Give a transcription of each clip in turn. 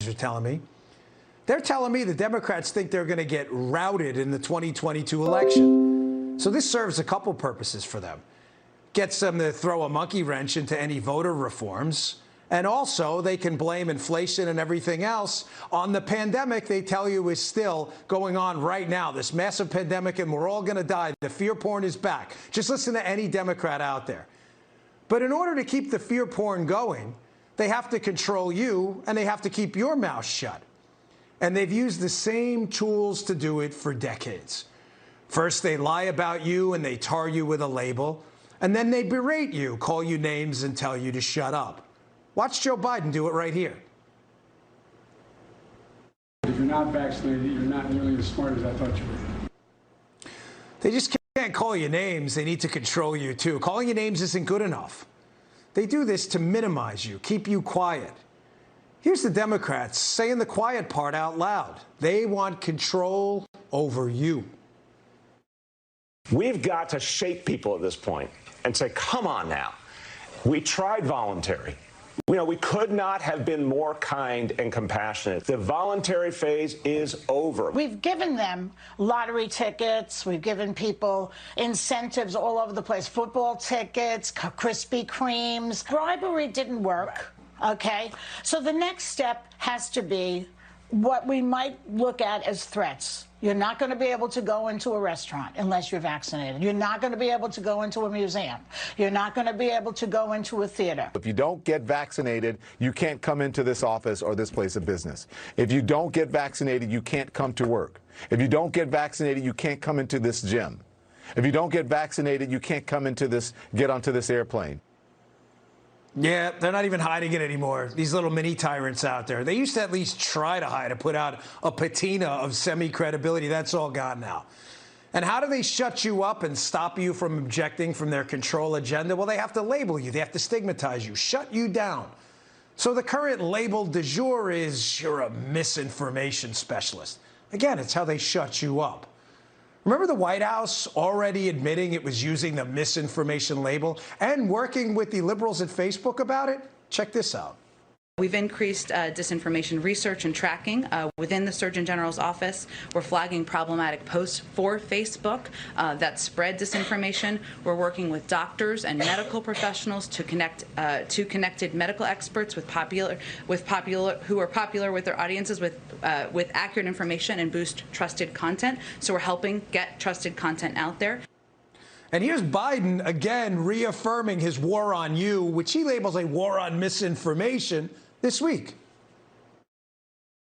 are telling me. They're telling me the Democrats think they're going to get routed in the 2022 election. So this serves a couple purposes for them. Gets them to throw a monkey wrench into any voter reforms. And also, they can blame inflation and everything else on the pandemic they tell you is still going on right now, this massive pandemic, and we're all going to die. The fear porn is back. Just listen to any Democrat out there. But in order to keep the fear porn going, they have to control you, and they have to keep your mouth shut. And they've used the same tools to do it for decades. First, they lie about you, and they tar you with a label. And then they berate you, call you names, and tell you to shut up. Watch Joe Biden do it right here. If you're not vaccinated, you're not nearly as smart as I thought you were. They just can't call you names. They need to control you, too. Calling you names isn't good enough. They do this to minimize you, keep you quiet. Here's the Democrats saying the quiet part out loud. They want control over you. We've got to shake people at this point and say, come on now. We tried voluntary. You know, we could not have been more kind and compassionate. The voluntary phase is over. We've given them lottery tickets. We've given people incentives all over the place. Football tickets, Krispy Kremes. Bribery didn't work, okay? So the next step has to be what we might look at as threats. You're not going to be able to go into a restaurant unless you're vaccinated. You're not going to be able to go into a museum. You're not going to be able to go into a theater. If you don't get vaccinated, you can't come into this office or this place of business. If you don't get vaccinated, you can't come to work. If you don't get vaccinated, you can't come into this gym. If you don't get vaccinated, you can't come into this, get onto this airplane. Yeah, they're not even hiding it anymore. These little mini tyrants out there. They used to at least try to hide it, put out a patina of semi-credibility. That's all gone now. And how do they shut you up and stop you from objecting from their control agenda? Well, they have to label you. They have to stigmatize you, shut you down. So the current label du jour is you're a misinformation specialist. Again, it's how they shut you up. Remember the White House already admitting it was using the misinformation label and working with the liberals at Facebook about it? Check this out. We've increased disinformation research and tracking within the Surgeon General's office. We're flagging problematic posts for Facebook that spread disinformation. We're working with doctors and medical professionals to connect to connected medical experts who are popular with their audiences with accurate information and boost trusted content. So we're helping get trusted content out there. And here's Biden again reaffirming his war on you, which he labels a war on misinformation, this week.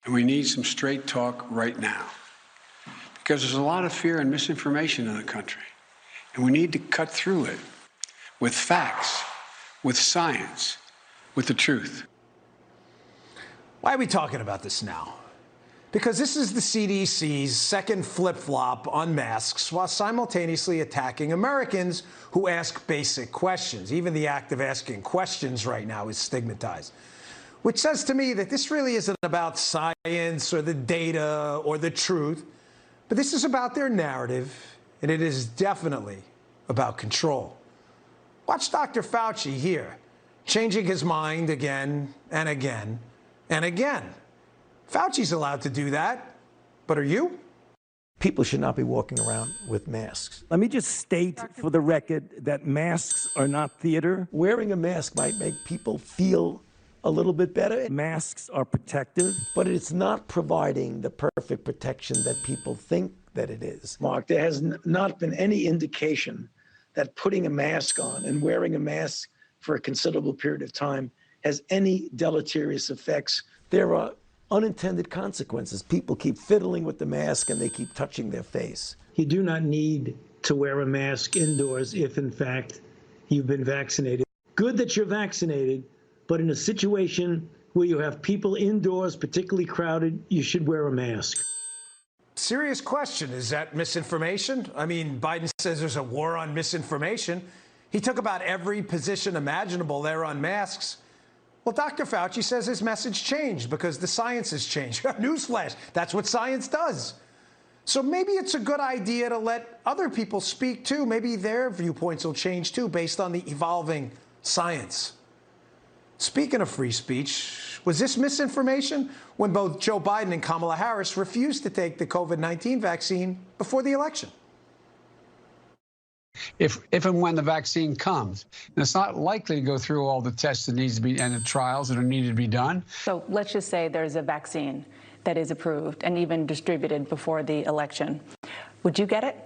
And we need some straight talk right now, because there's a lot of fear and misinformation in the country. And we need to cut through it with facts, with science, with the truth. Why are we talking about this now? Because this is the CDC's second flip-flop on masks while simultaneously attacking Americans who ask basic questions. Even the act of asking questions right now is stigmatized, which says to me that this really isn't about science or the data or the truth, but this is about their narrative, and it is definitely about control. Watch Dr. Fauci here, changing his mind again and again and again. Fauci's allowed to do that, but are you? People should not be walking around with masks. Let me just state for the record that masks are not theater. Wearing a mask might make people feel a little bit better. Masks are protective, but it's not providing the perfect protection that people think that it is. Mark, there has not been any indication that putting a mask on and wearing a mask for a considerable period of time has any deleterious effects. There are unintended consequences. People keep fiddling with the mask and they keep touching their face. You do not need to wear a mask indoors if, in fact, you've been vaccinated. Good that you're vaccinated, but in a situation where you have people indoors, particularly crowded, you should wear a mask. Serious question. Is that misinformation? I mean, Biden says there's a war on misinformation. He took about every position imaginable there on masks. Well, Dr. Fauci says his message changed because the science has changed. Newsflash, that's what science does. So maybe it's a good idea to let other people speak too. Maybe their viewpoints will change too based on the evolving science. Speaking of free speech, Was this misinformation when both Joe Biden and Kamala Harris refused to take the COVID-19 vaccine before the election? If and when the vaccine comes, and it's not likely to go through all the tests that needs to be and the trials that are needed to be done. So let's just say there's a vaccine that is approved and even distributed before the election. Would you get it?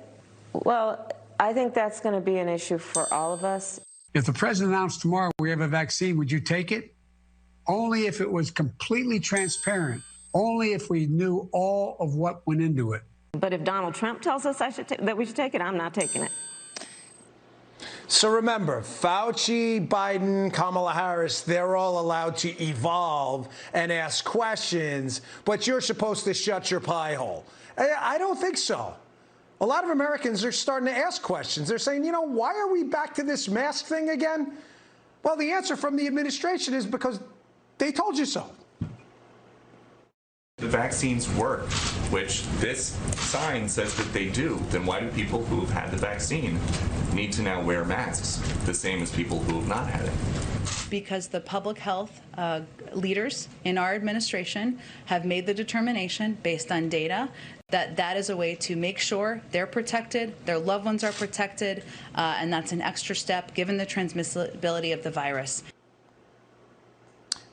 Well, I think that's going to be an issue for all of us. If the president announced tomorrow we have a vaccine, would you take it? Only if it was completely transparent. Only if we knew all of what went into it. But if Donald Trump tells us that we should take it, I'm not taking it. So remember, Fauci, Biden, Kamala Harris, they're all allowed to evolve and ask questions, but you're supposed to shut your pie hole. I don't think so. A lot of Americans are starting to ask questions. They're saying, you know, why are we back to this mask thing again? Well, the answer from the administration is because they told you so. The vaccines work, which this sign says that they do. Then why do people who have had the vaccine need to now wear masks, the same as people who have not had it? Because the public health leaders in our administration have made the determination based on data that that is a way to make sure they're protected, their loved ones are protected, and that's an extra step given the transmissibility of the virus.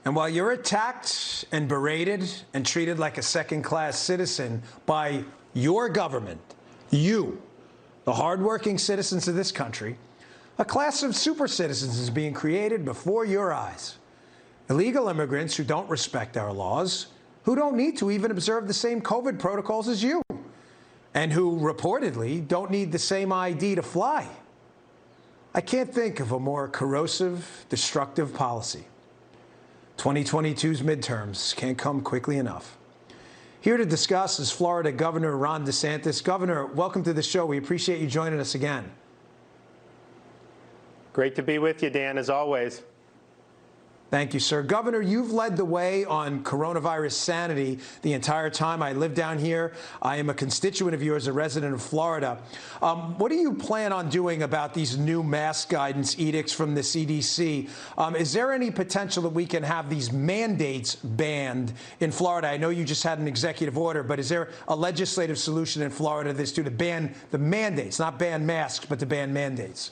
And while you're attacked and berated and treated like a second-class citizen by your government, you, the hardworking citizens of this country, a class of super citizens is being created before your eyes. Illegal immigrants who don't respect our laws, who don't need to even observe the same COVID protocols as you, and who reportedly don't need the same ID to fly. I can't think of a more corrosive, destructive policy. 2022's midterms can't come quickly enough. Here to discuss is Florida Governor Ron DeSantis. Governor, welcome to the show. We appreciate you joining us again. Great to be with you, Dan, as always. Thank you, sir. Governor, you've led the way on coronavirus sanity the entire time I live down here. I am a constituent of yours, a resident of Florida. What do you plan on doing about these new mask guidance edicts from the CDC? Is there any potential that we can have these mandates banned in Florida? I know you just had an executive order, but is there a legislative solution in Florida that's to ban the mandates, not ban masks, but to ban mandates?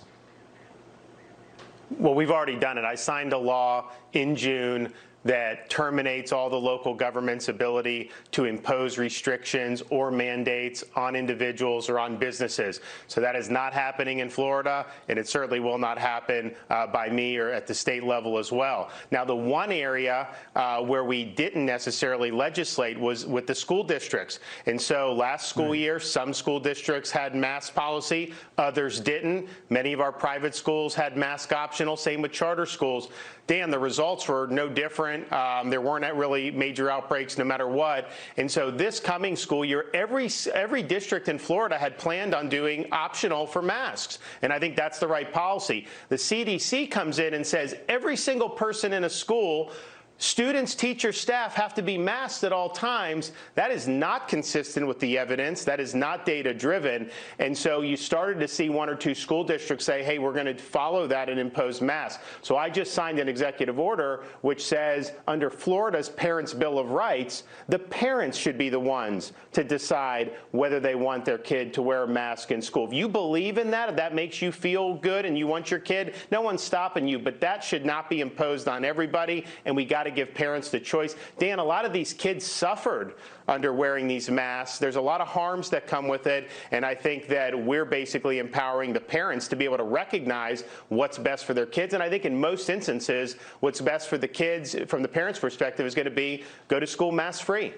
Well, we've already done it. I signed a law in June that terminates all the local government's ability to impose restrictions or mandates on individuals or on businesses. So that is not happening in Florida, and it certainly will not happen by me or at the state level as well. Now, the one area where we didn't necessarily legislate was with the school districts. And so last school year, some school districts had mask policy, others didn't. Many of our private schools had mask optional, same with charter schools. Dan, the results were no different. There weren't really major outbreaks no matter what. And so this coming school year, every district in Florida had planned on doing optional for masks. And I think that's the right policy. The CDC comes in and says every single person in a school, students, teachers, staff have to be masked at all times. That is not consistent with the evidence. That is not data-driven. And so you started to see one or two school districts say, hey, we're going to follow that and impose masks. So I just signed an executive order which says under Florida's Parents' Bill of Rights, the parents should be the ones to decide whether they want their kid to wear a mask in school. If you believe in that, if that makes you feel good and you want your kid, no one's stopping you. But that should not be imposed on everybody, and we got to give parents the choice. Dan, a lot of these kids suffered under wearing these masks. There's a lot of harms that come with it, and I think that we're basically empowering the parents to be able to recognize what's best for their kids. And I think in most instances, what's best for the kids from the parents' perspective is going to be go to school mask-free.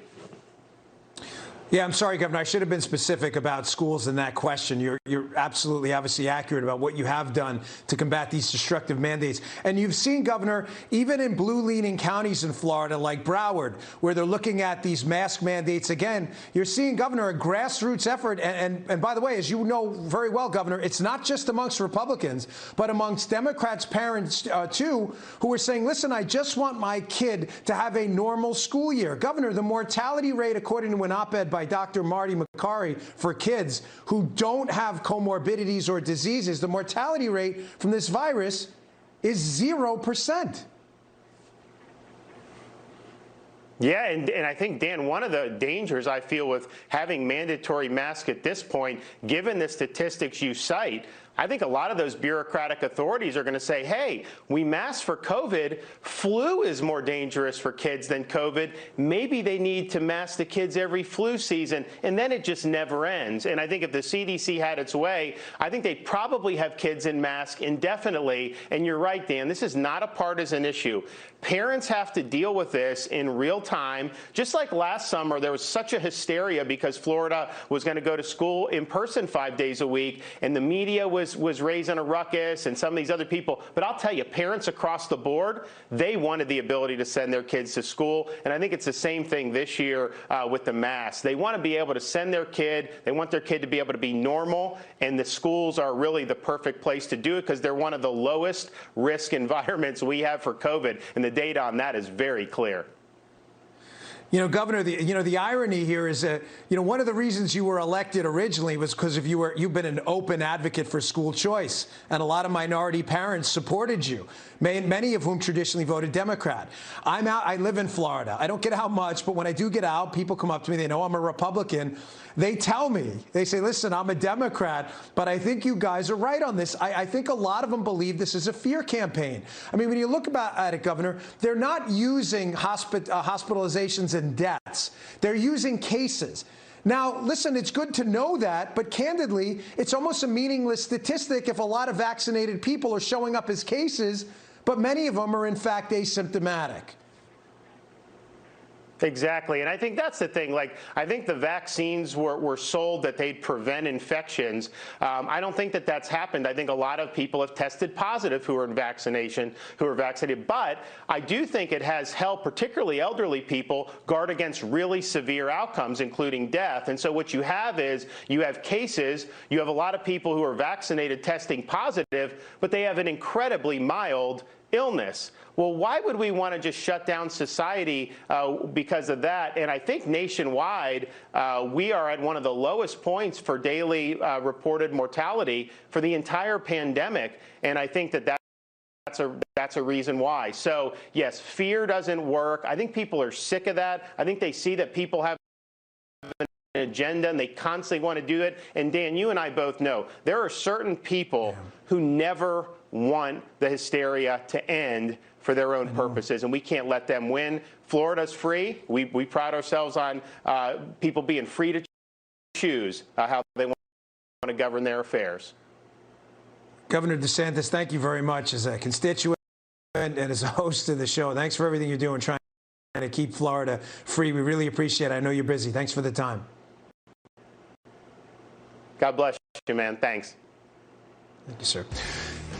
Yeah, I'm sorry, Governor. I should have been specific about schools in that question. You're absolutely, obviously accurate about what you have done to combat these destructive mandates. And you've seen, Governor, even in blue-leaning counties in Florida like Broward, where they're looking at these mask mandates again, you're seeing, Governor, a grassroots effort. And by the way, as you know very well, Governor, it's not just amongst Republicans, but amongst Democrats' parents, too, who are saying, listen, I just want my kid to have a normal school year. Governor, the mortality rate, according to an op-ed by Dr. Marty Makary for kids who don't have comorbidities or diseases, the mortality rate from this virus is 0%. Yeah, and I think, Dan, one of the dangers I feel with having mandatory masks at this point, given the statistics you cite, I think a lot of those bureaucratic authorities are going to say, hey, we mask for COVID. Flu is more dangerous for kids than COVID. Maybe they need to mask the kids every flu season, and then it just never ends. And I think if the CDC had its way, I think they'd probably have kids in masks indefinitely. And you're right, Dan, this is not a partisan issue. Parents have to deal with this in real time. Just like last summer, there was such a hysteria because Florida was going to go to school in person 5 days a week, and the media was raising a ruckus and some of these other people. But I'll tell you, parents across the board, they wanted the ability to send their kids to school. And I think it's the same thing this year with the masks. They want to be able to send their kid. They want their kid to be able to be normal. And the schools are really the perfect place to do it because they're one of the lowest risk environments we have for COVID. And the data on that is very clear. You know, Governor, the irony here is that, one of the reasons you were elected originally was because you've been an open advocate for school choice, and a lot of minority parents supported you, many of whom traditionally voted Democrat. I live in Florida. I don't get out much, but when I do get out, people come up to me. They know I'm a Republican. They tell me, they say, listen, I'm a Democrat, but I think you guys are right on this. I think a lot of them believe this is a fear campaign. I mean, when you look at it, Governor, they're not using hospitalizations and deaths. They're using cases. Now, listen, it's good to know that, but candidly, it's almost a meaningless statistic if a lot of vaccinated people are showing up as cases, but many of them are, in fact, asymptomatic. Exactly. And I think that's the thing. Like, I think the vaccines were sold that they'd prevent infections. I don't think that that's happened. I think a lot of people have tested positive who are vaccinated. But I do think it has helped, particularly elderly people, guard against really severe outcomes, including death. And so what you have is you have cases, you have a lot of people who are vaccinated testing positive, but they have an incredibly mild illness. Well, why would we want to just shut down society because of that? And I think nationwide, we are at one of the lowest points for daily reported mortality for the entire pandemic. And I think that's a reason why. So, yes, fear doesn't work. I think people are sick of that. I think they see that people have an agenda and they constantly want to do it. And Dan, you and I both know there are certain people who never want the hysteria to end for their own purposes, and we can't let them win. Florida's free. We pride ourselves on people being free to choose how they want to govern their affairs. Governor DeSantis, thank you very much as a constituent and as a host of the show. Thanks for everything you're doing, trying to keep Florida free. We really appreciate it. I know you're busy. Thanks for the time. God bless you, man. Thanks. Thank you, sir.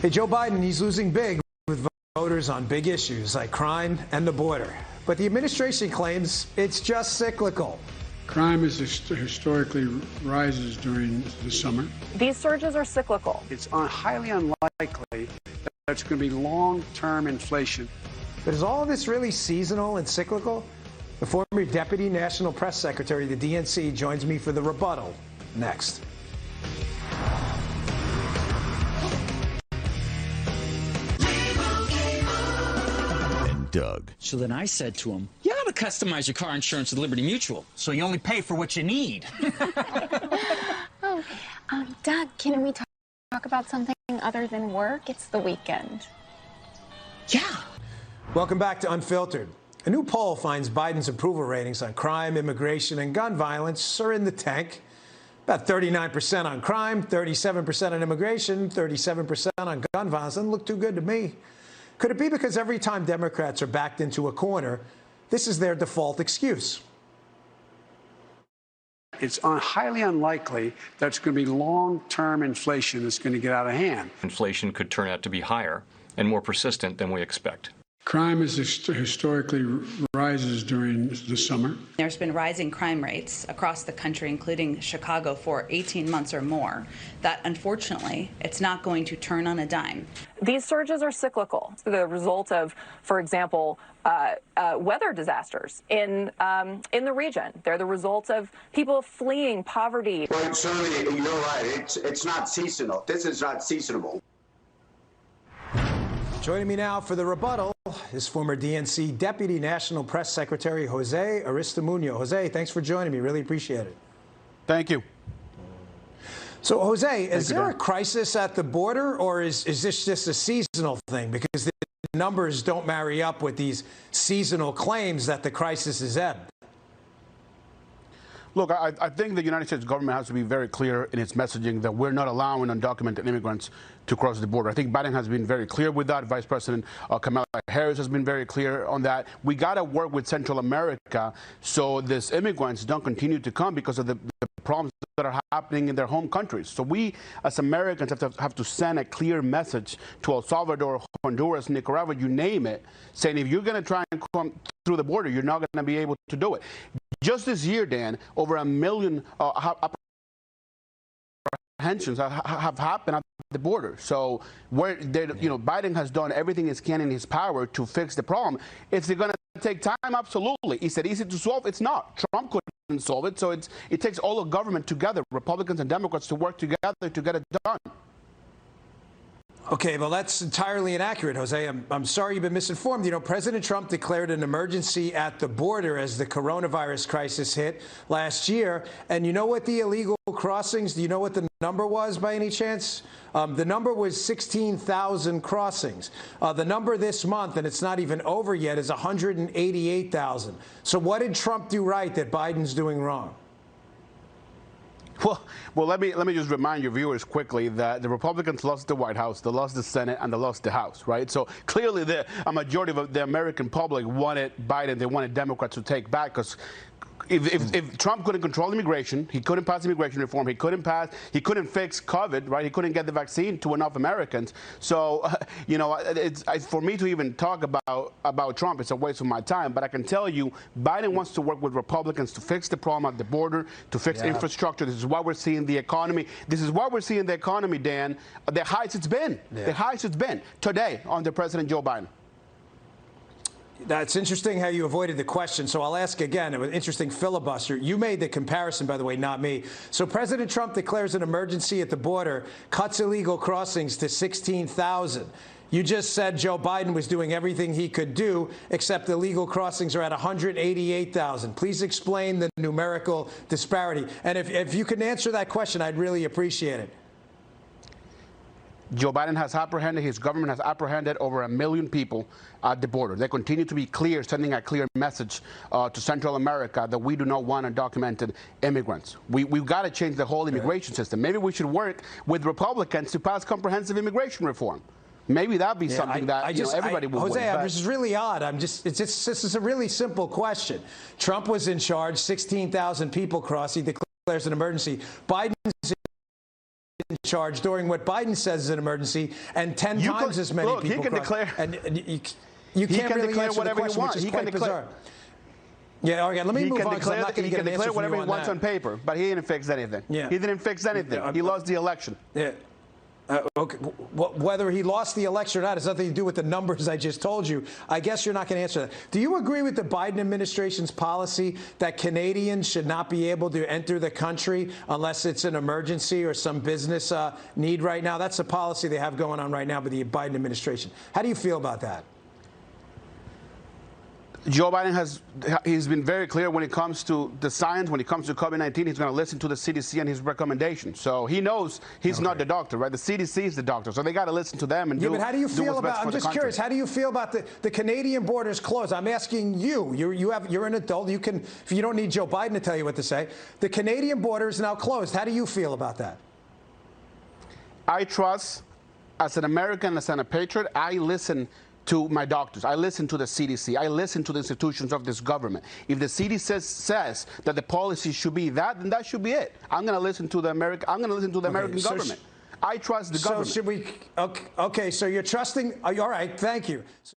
Hey, Joe Biden, he's losing big with voters on big issues like crime and the border. But the administration claims it's just cyclical. Crime is historically rises during the summer. These surges are cyclical. It's highly unlikely that it's going to be long-term inflation. But is all of this really seasonal and cyclical? The former Deputy National Press Secretary of the DNC joins me for the rebuttal next. Doug. So then I said to him, you ought to customize your car insurance with Liberty Mutual, so you only pay for what you need. Doug, can we talk about something other than work? It's the weekend. Yeah. Welcome back to Unfiltered. A new poll finds Biden's approval ratings on crime, immigration, and gun violence are in the tank. About 39% on crime, 37% on immigration, 37% on gun violence. Doesn't look too good to me. Could it be because every time Democrats are backed into a corner, this is their default excuse? It's highly unlikely that it's going to be long-term inflation that's going to get out of hand. Inflation could turn out to be higher and more persistent than we expect. Crime is historically rises during the summer. There's been rising crime rates across the country, including Chicago, for 18 months or more. That, unfortunately, it's not going to turn on a dime. These surges are cyclical. The result of, for example, weather disasters in the region. They're the result of people fleeing poverty. Well, certainly, you're right. It's not seasonal. This is not seasonable. Joining me now for the rebuttal is former DNC Deputy National Press Secretary Jose Aristimuño. Jose, thanks for joining me. Really appreciate it. Thank you. So, Jose, is there a crisis at the border, or is this just a seasonal thing? Because the numbers don't marry up with these seasonal claims that the crisis is ebbed. Look, I think the United States government has to be very clear in its messaging that we're not allowing undocumented immigrants to cross the border. I think Biden has been very clear with that. Vice President Kamala Harris has been very clear on that. We got to work with Central America so these immigrants don't continue to come because of the problems that are happening in their home countries. So we, as Americans, have to send a clear message to El Salvador, Honduras, Nicaragua, you name it, saying if you're going to try and come through the border, you're not going to be able to do it. Just this year, Dan, over 1 million apprehensions have happened at the border. So Biden has done everything he can in his power to fix the problem. Is it going to take time? Absolutely. Is it easy to solve? It's not. Trump couldn't solve it. So it takes all of government together, Republicans and Democrats, to work together to get it done. Okay, well, that's entirely inaccurate, Jose. I'm sorry you've been misinformed. You know, President Trump declared an emergency at the border as the coronavirus crisis hit last year. And you know what the illegal crossings, do you know what the number was by any chance? The number was 16,000 crossings. The number this month, and it's not even over yet, is 188,000. So what did Trump do right that Biden's doing wrong? Well, let me just remind your viewers quickly that the Republicans lost the White House, they lost the Senate, and they lost the House, right? So clearly a majority of the American public wanted Biden, they wanted Democrats to take back, because if Trump couldn't control immigration, he couldn't pass immigration reform, he couldn't fix COVID, right? He couldn't get the vaccine to enough Americans. So, for me to even talk about Trump, it's a waste of my time. But I can tell you, Biden wants to work with Republicans to fix the problem at the border, to fix infrastructure. This is why we're seeing the economy. This is why we're seeing the economy, Dan, the highest it's been. The highest it's been today under President Joe Biden. That's interesting how you avoided the question, so I'll ask again. It was an interesting filibuster. You made the comparison, by the way, not me. So President Trump declares an emergency at the border, cuts illegal crossings to 16,000. You just said Joe Biden was doing everything he could do, except illegal crossings are at 188,000. Please explain the numerical disparity. And if you can answer that question, I'd really appreciate it. Joe Biden has apprehended, his government has apprehended over 1 million people at the border. They continue to be clear, sending a clear message to Central America that we do not want undocumented immigrants. We've got to change the whole immigration system. Maybe we should work with Republicans to pass comprehensive immigration reform. Maybe that'd be something that everybody would Jose, want. this is really odd. This is a really simple question. Trump was in charge, 16,000 people crossed. He declares an emergency. Biden's in charge during what Biden says is an emergency, and 10 times as many people. He can declare. And you can't really declare answer whatever the question, which is quite bizarre. Yeah, okay, let me move on. He can declare whatever he wants on paper, but he didn't fix anything. Yeah. He didn't fix anything. He lost the election. Yeah. Okay. Whether he lost the election or not has nothing to do with the numbers I just told you. I guess you're not going to answer that. Do you agree with the Biden administration's policy that Canadians should not be able to enter the country unless it's an emergency or some business need right now? That's a policy they have going on right now with the Biden administration. How do you feel about that? Joe Biden he's been very clear when it comes to the science, when it comes to COVID-19, he's going to listen to the CDC and his recommendations. So he knows he's not the doctor, right? The CDC is the doctor, so they got to listen to them and do what's best for the country. But how do you feel about, I'm just curious, how do you feel about the Canadian borders closed? I'm asking you. You're an adult. You don't need Joe Biden to tell you what to say. The Canadian border is now closed. How do you feel about that? I trust, as an American, as a patriot, I listen to my doctors. I listen to the CDC. I listen to the institutions of this government. If the CDC says that the policy should be that, then that should be it. I'm going to listen to the American. I'm going to listen to the American government. I trust the government. So should we? Okay. So you're trusting. All right. Thank you.